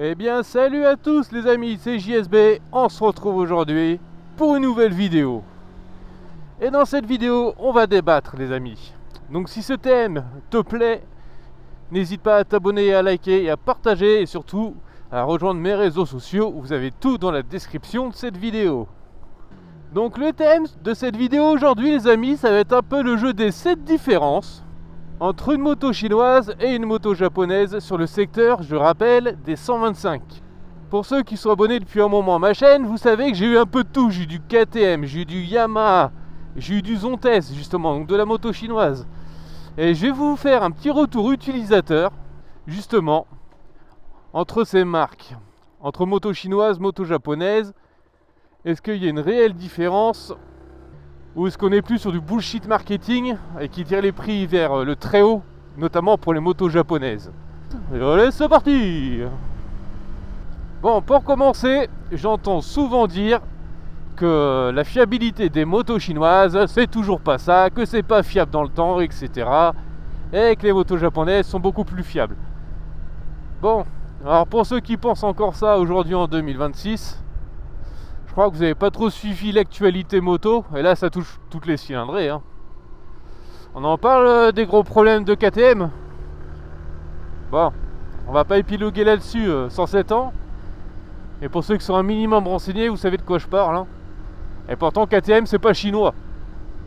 Eh bien salut à tous les amis, c'est JSB, on se retrouve aujourd'hui pour une nouvelle vidéo. Et dans cette vidéo, on va débattre les amis. Donc si ce thème te plaît, n'hésite pas à t'abonner, à liker et à partager et surtout à rejoindre mes réseaux sociaux, vous avez tout dans la description de cette vidéo. Donc le thème de cette vidéo aujourd'hui les amis, ça va être un peu le jeu des 7 différences entre une moto chinoise et une moto japonaise sur le secteur, je rappelle, des 125. Pour ceux qui sont abonnés depuis un moment à ma chaîne, vous savez que j'ai eu un peu de tout. J'ai eu du KTM, j'ai eu du Yamaha, j'ai eu du Zontes justement, donc de la moto chinoise. Et je vais vous faire un petit retour utilisateur, justement, entre ces marques. Entre moto chinoise, moto japonaise. Est-ce qu'il y a une réelle différence ? Ou est-ce qu'on est plus sur du bullshit marketing et qui tire les prix vers le très haut, notamment pour les motos japonaises. Et allez, c'est parti. Bon, pour commencer, j'entends souvent dire que la fiabilité des motos chinoises, c'est toujours pas ça, que c'est pas fiable dans le temps, etc. Et que les motos japonaises sont beaucoup plus fiables. Bon, alors pour ceux qui pensent encore ça aujourd'hui en 2026, je crois que vous n'avez pas trop suivi l'actualité moto, et là ça touche toutes les cylindrées. On en parle des gros problèmes de KTM. Bon, on va pas épiloguer là-dessus 107 ans. Et pour ceux qui sont un minimum renseignés, vous savez de quoi je parle. Et pourtant KTM c'est pas chinois.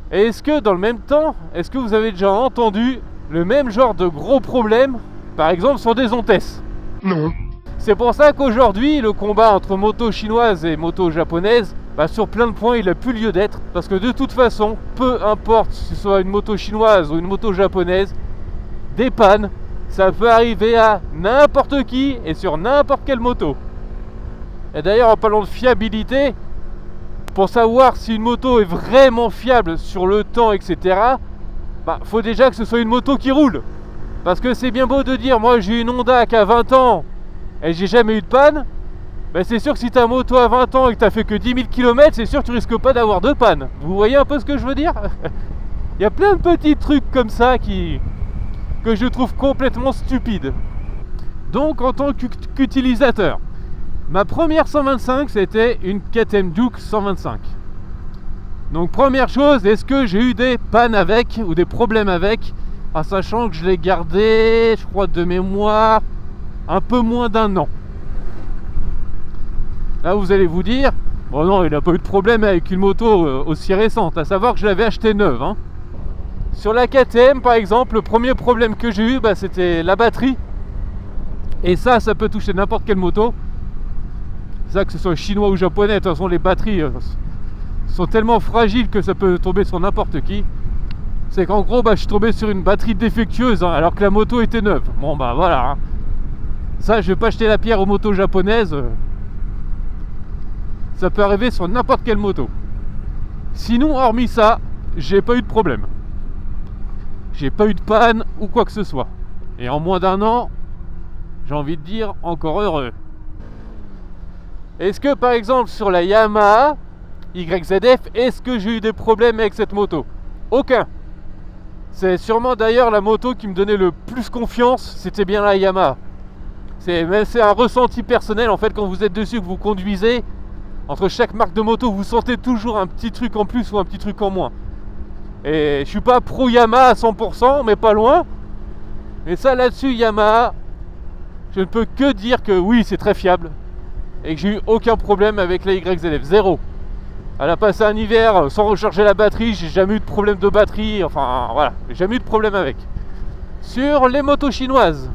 Et est-ce que dans le même temps, est-ce que vous avez déjà entendu le même genre de gros problème, par exemple sur des Zontes ? Non. C'est pour ça qu'aujourd'hui, le combat entre moto chinoise et moto japonaise, sur plein de points, il n'a plus lieu d'être. Parce que de toute façon, peu importe si ce soit une moto chinoise ou une moto japonaise, des pannes, ça peut arriver à n'importe qui et sur n'importe quelle moto. Et d'ailleurs, en parlant de fiabilité, pour savoir si une moto est vraiment fiable sur le temps, etc., faut déjà que ce soit une moto qui roule. Parce que c'est bien beau de dire, moi j'ai une Honda qui a 20 ans, et j'ai jamais eu de panne, c'est sûr que si ta moto a 20 ans et que tu as fait que 10 000 km, c'est sûr que tu risques pas d'avoir de panne. Vous voyez un peu ce que je veux dire ? Il y a plein de petits trucs comme ça que je trouve complètement stupides. Donc en tant qu'utilisateur, ma première 125 c'était une KTM Duke 125. Donc première chose, est-ce que j'ai eu des pannes avec ou des problèmes avec, en sachant que je l'ai gardé, je crois de mémoire, un peu moins d'un an. Là vous allez vous dire, bon non, il n'a pas eu de problème avec une moto aussi récente, à savoir que je l'avais acheté neuve. Sur la KTM par exemple, le premier problème que j'ai eu, c'était la batterie. Et ça peut toucher n'importe quelle moto. C'est ça, que ce soit chinois ou japonais, de toute façon les batteries sont tellement fragiles que ça peut tomber sur n'importe qui. C'est qu'en gros, je suis tombé sur une batterie défectueuse alors que la moto était neuve. Bon voilà. Ça, je vais pas jeter la pierre aux motos japonaises. Ça peut arriver sur n'importe quelle moto. Sinon, hormis ça, j'ai pas eu de problème. J'ai pas eu de panne ou quoi que ce soit. Et en moins d'un an, j'ai envie de dire encore heureux. Est-ce que par exemple sur la Yamaha YZF, est-ce que j'ai eu des problèmes avec cette moto ? Aucun. C'est sûrement d'ailleurs la moto qui me donnait le plus confiance, c'était bien la Yamaha. C'est un ressenti personnel en fait, quand vous êtes dessus, que vous conduisez, entre chaque marque de moto, vous sentez toujours un petit truc en plus ou un petit truc en moins. Et je suis pas pro Yamaha à 100%, mais pas loin. Mais ça là-dessus, Yamaha, je ne peux que dire que oui, c'est très fiable. Et que j'ai eu aucun problème avec la YZF, zéro. Elle a passé un hiver sans recharger la batterie, j'ai jamais eu de problème de batterie, enfin voilà, j'ai jamais eu de problème avec. Sur les motos chinoises,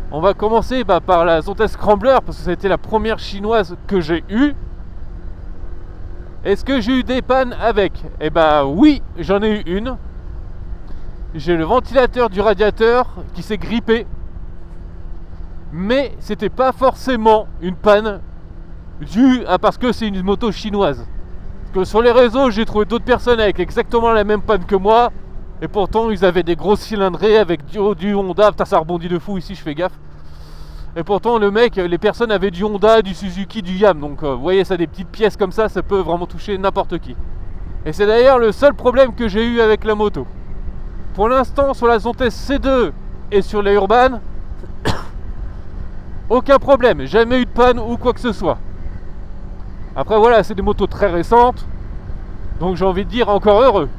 on va commencer par la Zontes Scrambler, parce que ça a été la première chinoise que j'ai eue. Est-ce que j'ai eu des pannes avec ? Oui, j'en ai eu une. J'ai le ventilateur du radiateur qui s'est grippé. Mais c'était pas forcément une panne due à parce que c'est une moto chinoise. Parce que sur les réseaux, j'ai trouvé d'autres personnes avec exactement la même panne que moi. Et pourtant, ils avaient des grosses cylindrées avec du Honda. Putain, ça rebondit de fou ici, je fais gaffe. Et pourtant, les personnes avaient du Honda, du Suzuki, du Yam. Donc, vous voyez, ça, des petites pièces comme ça peut vraiment toucher n'importe qui. Et c'est d'ailleurs le seul problème que j'ai eu avec la moto. Pour l'instant, sur la Zontes C2 et sur la Urban, Aucun problème, jamais eu de panne ou quoi que ce soit. Après voilà, c'est des motos très récentes, donc j'ai envie de dire encore heureux.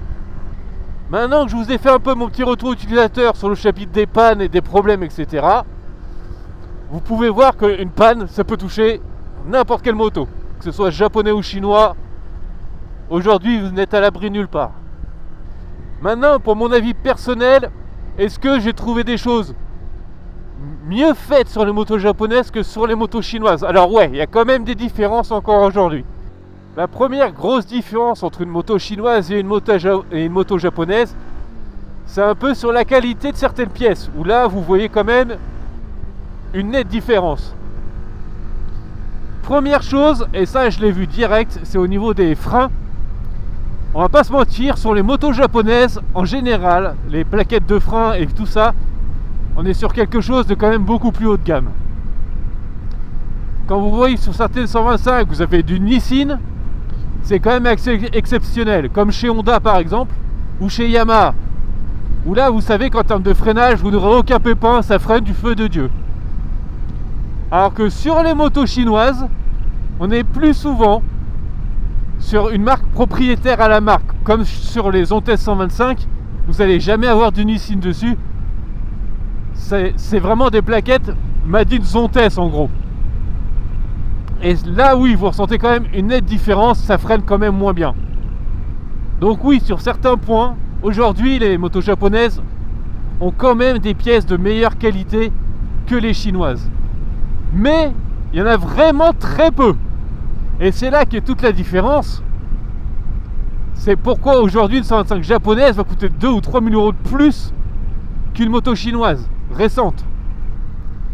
Maintenant que je vous ai fait un peu mon petit retour utilisateur sur le chapitre des pannes et des problèmes, etc., vous pouvez voir qu'une panne, ça peut toucher n'importe quelle moto, que ce soit japonais ou chinois. Aujourd'hui, vous n'êtes à l'abri nulle part. Maintenant, pour mon avis personnel, est-ce que j'ai trouvé des choses mieux faites sur les motos japonaises que sur les motos chinoises? Alors ouais, il y a quand même des différences encore aujourd'hui. La première grosse différence entre une moto chinoise et une moto japonaise, c'est un peu sur la qualité de certaines pièces, où là, vous voyez quand même une nette différence. Première chose, et ça je l'ai vu direct, c'est au niveau des freins. On va pas se mentir, sur les motos japonaises, en général, les plaquettes de frein et tout ça, on est sur quelque chose de quand même beaucoup plus haut de gamme. Quand vous voyez sur certaines 125, vous avez du Nissin, c'est quand même exceptionnel, comme chez Honda par exemple, ou chez Yamaha, où là vous savez qu'en termes de freinage, vous n'aurez aucun pépin, ça freine du feu de Dieu. Alors que sur les motos chinoises, on est plus souvent sur une marque propriétaire à la marque, comme sur les Zontes 125, vous n'allez jamais avoir du Nissin dessus. C'est vraiment des plaquettes made in Zontes en gros. Et là oui, vous ressentez quand même une nette différence, ça freine quand même moins bien. Donc oui, sur certains points, aujourd'hui les motos japonaises ont quand même des pièces de meilleure qualité que les chinoises. Mais il y en a vraiment très peu. Et c'est là qu'est toute la différence. C'est pourquoi aujourd'hui une 125 japonaise va coûter 2 ou 3 000 euros de plus qu'une moto chinoise récente.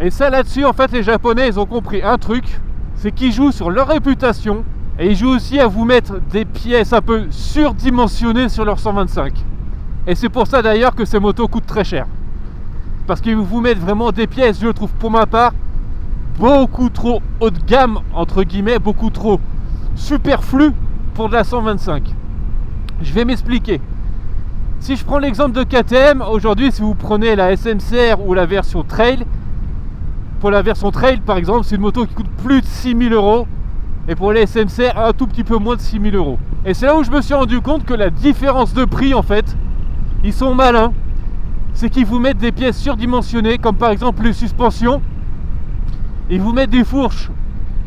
Et ça là-dessus, en fait, les Japonais, ils ont compris un truc, c'est qu'ils jouent sur leur réputation et ils jouent aussi à vous mettre des pièces un peu surdimensionnées sur leur 125. Et c'est pour ça d'ailleurs que ces motos coûtent très cher. Parce qu'ils vous mettent vraiment des pièces, je trouve pour ma part, beaucoup trop haut de gamme, entre guillemets, beaucoup trop superflu pour de la 125. Je vais m'expliquer. Si je prends l'exemple de KTM, aujourd'hui si vous prenez la SMCR ou la version Trail, pour la version Trail par exemple, c'est une moto qui coûte plus de 6 000 euros, et pour les SMCR un tout petit peu moins de 6 000 euros. Et c'est là où je me suis rendu compte que la différence de prix, en fait, ils sont malins, c'est qu'ils vous mettent des pièces surdimensionnées, comme par exemple les suspensions. Ils vous mettent des fourches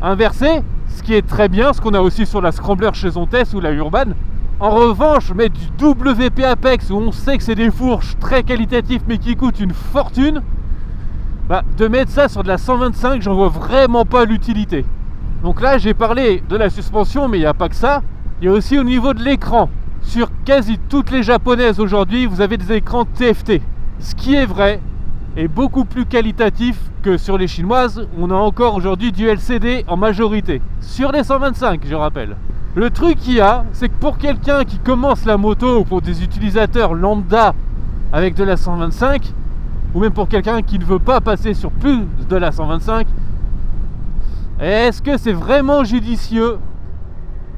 inversées, ce qui est très bien, ce qu'on a aussi sur la Scrambler chez Zontes ou la Urban. En revanche, mettre du WP Apex, où on sait que c'est des fourches très qualitatives mais qui coûtent une fortune, de mettre ça sur de la 125, j'en vois vraiment pas l'utilité. Donc là, j'ai parlé de la suspension, mais il n'y a pas que ça. Il y a aussi au niveau de l'écran. Sur quasi toutes les japonaises aujourd'hui, vous avez des écrans TFT. Ce qui est vrai, est beaucoup plus qualitatif que sur les chinoises. On a encore aujourd'hui du LCD en majorité. Sur les 125, je rappelle. Le truc qu'il y a, c'est que pour quelqu'un qui commence la moto, ou pour des utilisateurs lambda avec de la 125, ou même pour quelqu'un qui ne veut pas passer sur plus de la 125, est-ce que c'est vraiment judicieux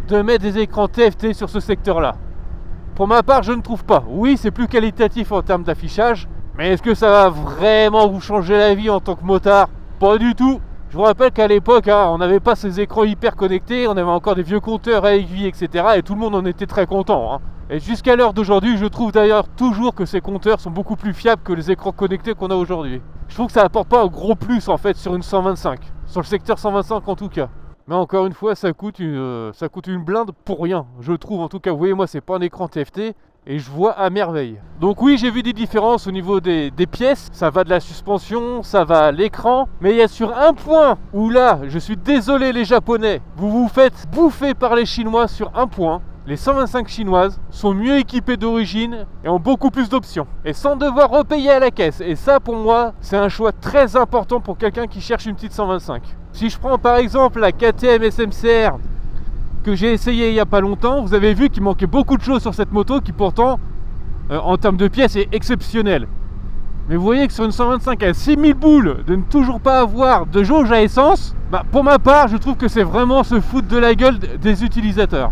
de mettre des écrans TFT sur ce secteur-là? Pour ma part, je ne trouve pas. Oui, c'est plus qualitatif en termes d'affichage, mais est-ce que ça va vraiment vous changer la vie en tant que motard? Pas du tout. Je vous rappelle qu'à l'époque, on n'avait pas ces écrans hyper connectés, on avait encore des vieux compteurs à aiguilles, etc. Et tout le monde en était très content. Et jusqu'à l'heure d'aujourd'hui, je trouve d'ailleurs toujours que ces compteurs sont beaucoup plus fiables que les écrans connectés qu'on a aujourd'hui. Je trouve que ça apporte pas un gros plus en fait sur une 125, sur le secteur 125 en tout cas. Mais encore une fois, ça coûte une blinde pour rien, je trouve. En tout cas, vous voyez, moi, c'est pas un écran TFT et je vois à merveille. Donc oui, j'ai vu des différences au niveau des pièces. Ça va de la suspension, ça va à l'écran. Mais il y a sur un point où là, je suis désolé les Japonais, vous vous faites bouffer par les Chinois sur un point. Les 125 chinoises sont mieux équipées d'origine et ont beaucoup plus d'options. Et sans devoir repayer à la caisse. Et ça, pour moi, c'est un choix très important pour quelqu'un qui cherche une petite 125. Si je prends par exemple la KTM SMCR que j'ai essayé il n'y a pas longtemps, vous avez vu qu'il manquait beaucoup de choses sur cette moto qui pourtant, en termes de pièces, est exceptionnelle. Mais vous voyez que sur une 125 à 6000 boules, de ne toujours pas avoir de jauge à essence, pour ma part, je trouve que c'est vraiment se foutre de la gueule des utilisateurs.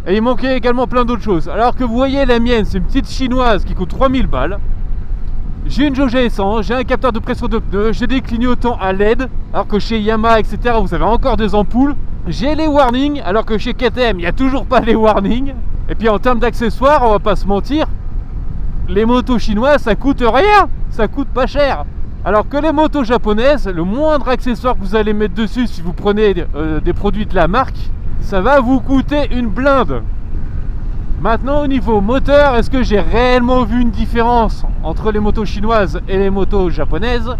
Et il manquait également plein d'autres choses. Alors que vous voyez la mienne, c'est une petite chinoise qui coûte 3000 balles. j'ai une jauge à essence, j'ai un capteur de pression de pneus, j'ai des clignotants à LED, alors que chez Yamaha, etc., vous avez encore des ampoules. J'ai les warnings, alors que chez KTM, il n'y a toujours pas les warnings. Et puis en termes d'accessoires, on va pas se mentir, les motos chinoises, ça coûte rien, ça coûte pas cher. Alors que les motos japonaises, le moindre accessoire que vous allez mettre dessus, si vous prenez des produits de la marque, ça va vous coûter une blinde. Maintenant, au niveau moteur, est-ce que j'ai réellement vu une différence entre les motos chinoises et les motos japonaises?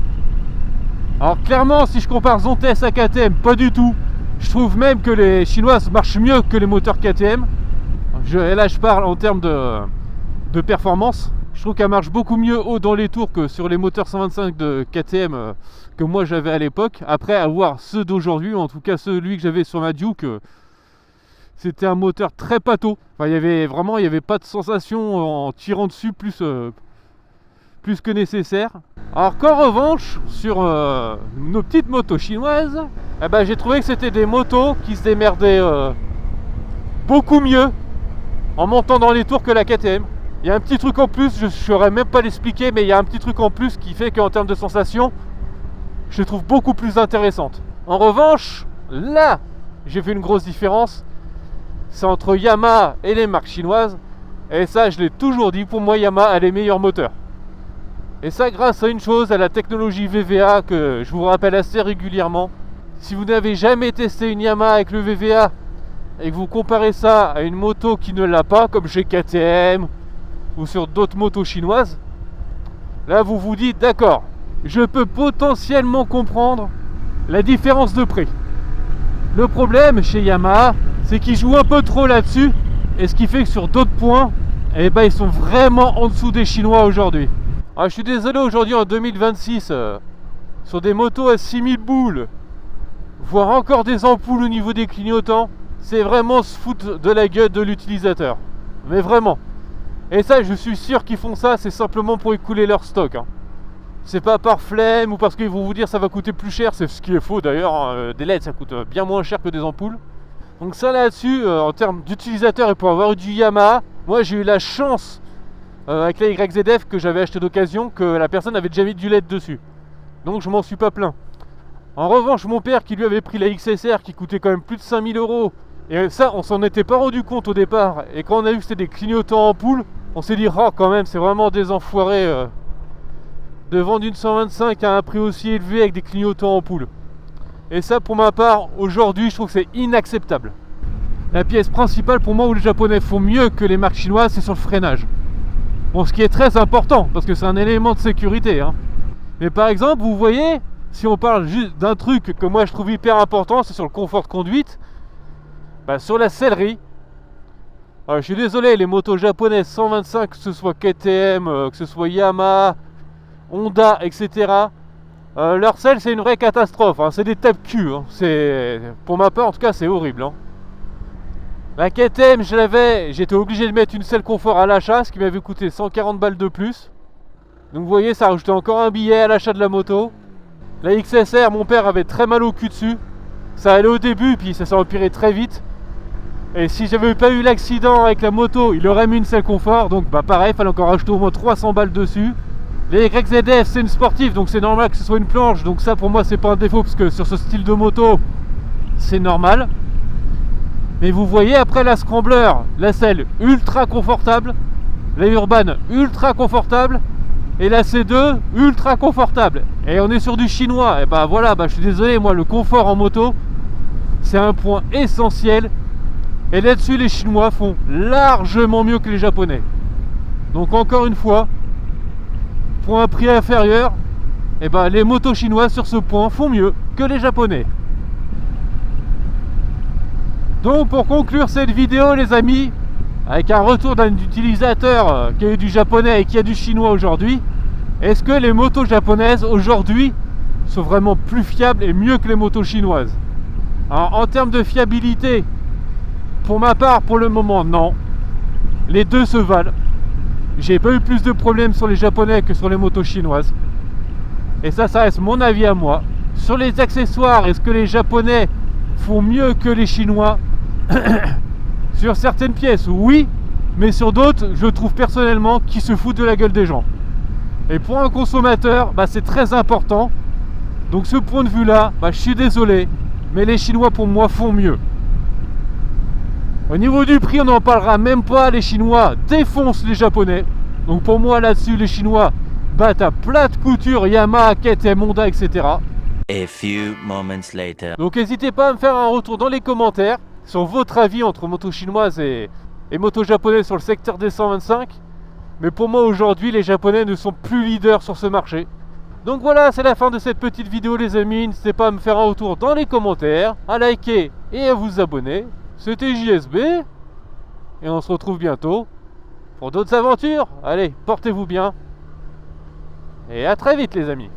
Alors clairement, si je compare Zontes à KTM, pas du tout. Je trouve même que les chinoises marchent mieux que les moteurs KTM. Et là, je parle en termes de performance. Je trouve qu'elle marche beaucoup mieux haut dans les tours que sur les moteurs 125 de KTM que moi j'avais à l'époque. Après avoir ceux d'aujourd'hui, en tout cas celui que j'avais sur ma Duke, c'était un moteur très pâteau. Enfin, il y avait pas de sensation en tirant dessus plus que nécessaire. Alors qu'en revanche, sur nos petites motos chinoises, eh ben, j'ai trouvé que c'était des motos qui se démerdaient beaucoup mieux en montant dans les tours que la KTM. Il y a un petit truc en plus, je ne saurais même pas l'expliquer, mais il y a un petit truc en plus qui fait qu'en termes de sensation, je les trouve beaucoup plus intéressantes. En revanche, là, j'ai vu une grosse différence. C'est entre Yamaha et les marques chinoises. Et ça, je l'ai toujours dit, pour moi, Yamaha a les meilleurs moteurs. Et ça, grâce à une chose, à la technologie VVA que je vous rappelle assez régulièrement. Si vous n'avez jamais testé une Yamaha avec le VVA et que vous comparez ça à une moto qui ne l'a pas, comme chez KTM ou sur d'autres motos chinoises, là vous vous dites d'accord, je peux potentiellement comprendre la différence de prix. Le problème chez Yamaha, c'est qu'ils jouent un peu trop là-dessus, et ce qui fait que sur d'autres points, eh ben, ils sont vraiment en dessous des Chinois aujourd'hui. Alors, je suis désolé, aujourd'hui en 2026, sur des motos à 6000 boules, voire encore des ampoules au niveau des clignotants, c'est vraiment se foutre de la gueule de l'utilisateur. Mais vraiment. Et ça, je suis sûr qu'ils font ça, c'est simplement pour écouler leur stock. C'est pas par flemme ou parce qu'ils vont vous dire ça va coûter plus cher, c'est ce qui est faux d'ailleurs. Des LED ça coûte bien moins cher que des ampoules. Donc ça là-dessus, en termes d'utilisateurs et pour avoir eu du Yamaha, moi j'ai eu la chance avec la YZF que j'avais acheté d'occasion que la personne avait déjà mis du LED dessus. Donc je m'en suis pas plaint. En revanche, mon père qui lui avait pris la XSR qui coûtait quand même plus de 5000 €, et ça on s'en était pas rendu compte au départ, et quand on a vu que c'était des clignotants ampoules, on s'est dit oh quand même c'est vraiment des enfoirés de vendre une 125 à un prix aussi élevé avec des clignotants ampoules. Et ça pour ma part aujourd'hui je trouve que c'est inacceptable. La pièce principale pour moi où les Japonais font mieux que les marques chinoises, c'est sur le freinage. Bon, ce qui est très important parce que c'est un élément de sécurité Mais par exemple vous voyez, si on parle juste d'un truc que moi je trouve hyper important, c'est sur le confort de conduite. Sur la sellerie, je suis désolé, les motos japonaises 125, que ce soit KTM, que ce soit Yamaha, Honda, etc. Leur selle c'est une vraie catastrophe, c'est des tapes-cul. Pour ma part en tout cas c'est horrible. La KTM j'étais obligé de mettre une selle confort à l'achat, ce qui m'avait coûté 140 balles de plus. Donc vous voyez, ça rajoutait encore un billet à l'achat de la moto. La XSR, mon père avait très mal au cul dessus. Ça allait au début, puis ça s'est empiré très vite. Et si j'avais pas eu l'accident avec la moto, il aurait mis une selle confort. Donc pareil, il fallait encore rajouter au moins 300 balles dessus. Les YZF, c'est une sportive, donc c'est normal que ce soit une planche. Donc ça pour moi c'est pas un défaut, parce que sur ce style de moto, c'est normal. Mais vous voyez, après la Scrambler, la selle ultra confortable, la Urban ultra confortable, et la C2 ultra confortable. Et on est sur du chinois. Et voilà, je suis désolé, moi le confort en moto, c'est un point essentiel. Et là-dessus les Chinois font largement mieux que les Japonais. Donc encore une fois, pour un prix inférieur, les motos chinoises sur ce point font mieux que les Japonais. Donc pour conclure cette vidéo les amis, avec un retour d'un utilisateur qui a eu du japonais et qui a du chinois aujourd'hui, est-ce que les motos japonaises aujourd'hui sont vraiment plus fiables et mieux que les motos chinoises? Alors en termes de fiabilité, pour ma part pour le moment non, les deux se valent. J'ai pas eu plus de problèmes sur les japonais que sur les motos chinoises, et ça reste mon avis à moi. Sur les accessoires, est-ce que les japonais font mieux que les chinois? Sur certaines pièces oui, mais sur d'autres je trouve personnellement qu'ils se foutent de la gueule des gens. Et pour un consommateur, c'est très important. Donc ce point de vue là, je suis désolé, mais les Chinois pour moi font mieux. Au niveau du prix, on n'en parlera même pas, les Chinois défoncent les Japonais. Donc pour moi là-dessus, les Chinois battent à plat de couture Yamaha, KTM, Honda, etc. A few moments later. Donc n'hésitez pas à me faire un retour dans les commentaires sur votre avis entre moto chinoise et moto japonaise sur le secteur des 125. Mais pour moi aujourd'hui, les Japonais ne sont plus leaders sur ce marché. Donc voilà, c'est la fin de cette petite vidéo les amis. N'hésitez pas à me faire un retour dans les commentaires, à liker et à vous abonner. C'était JSB et on se retrouve bientôt pour d'autres aventures. Allez, portez-vous bien et à très vite les amis.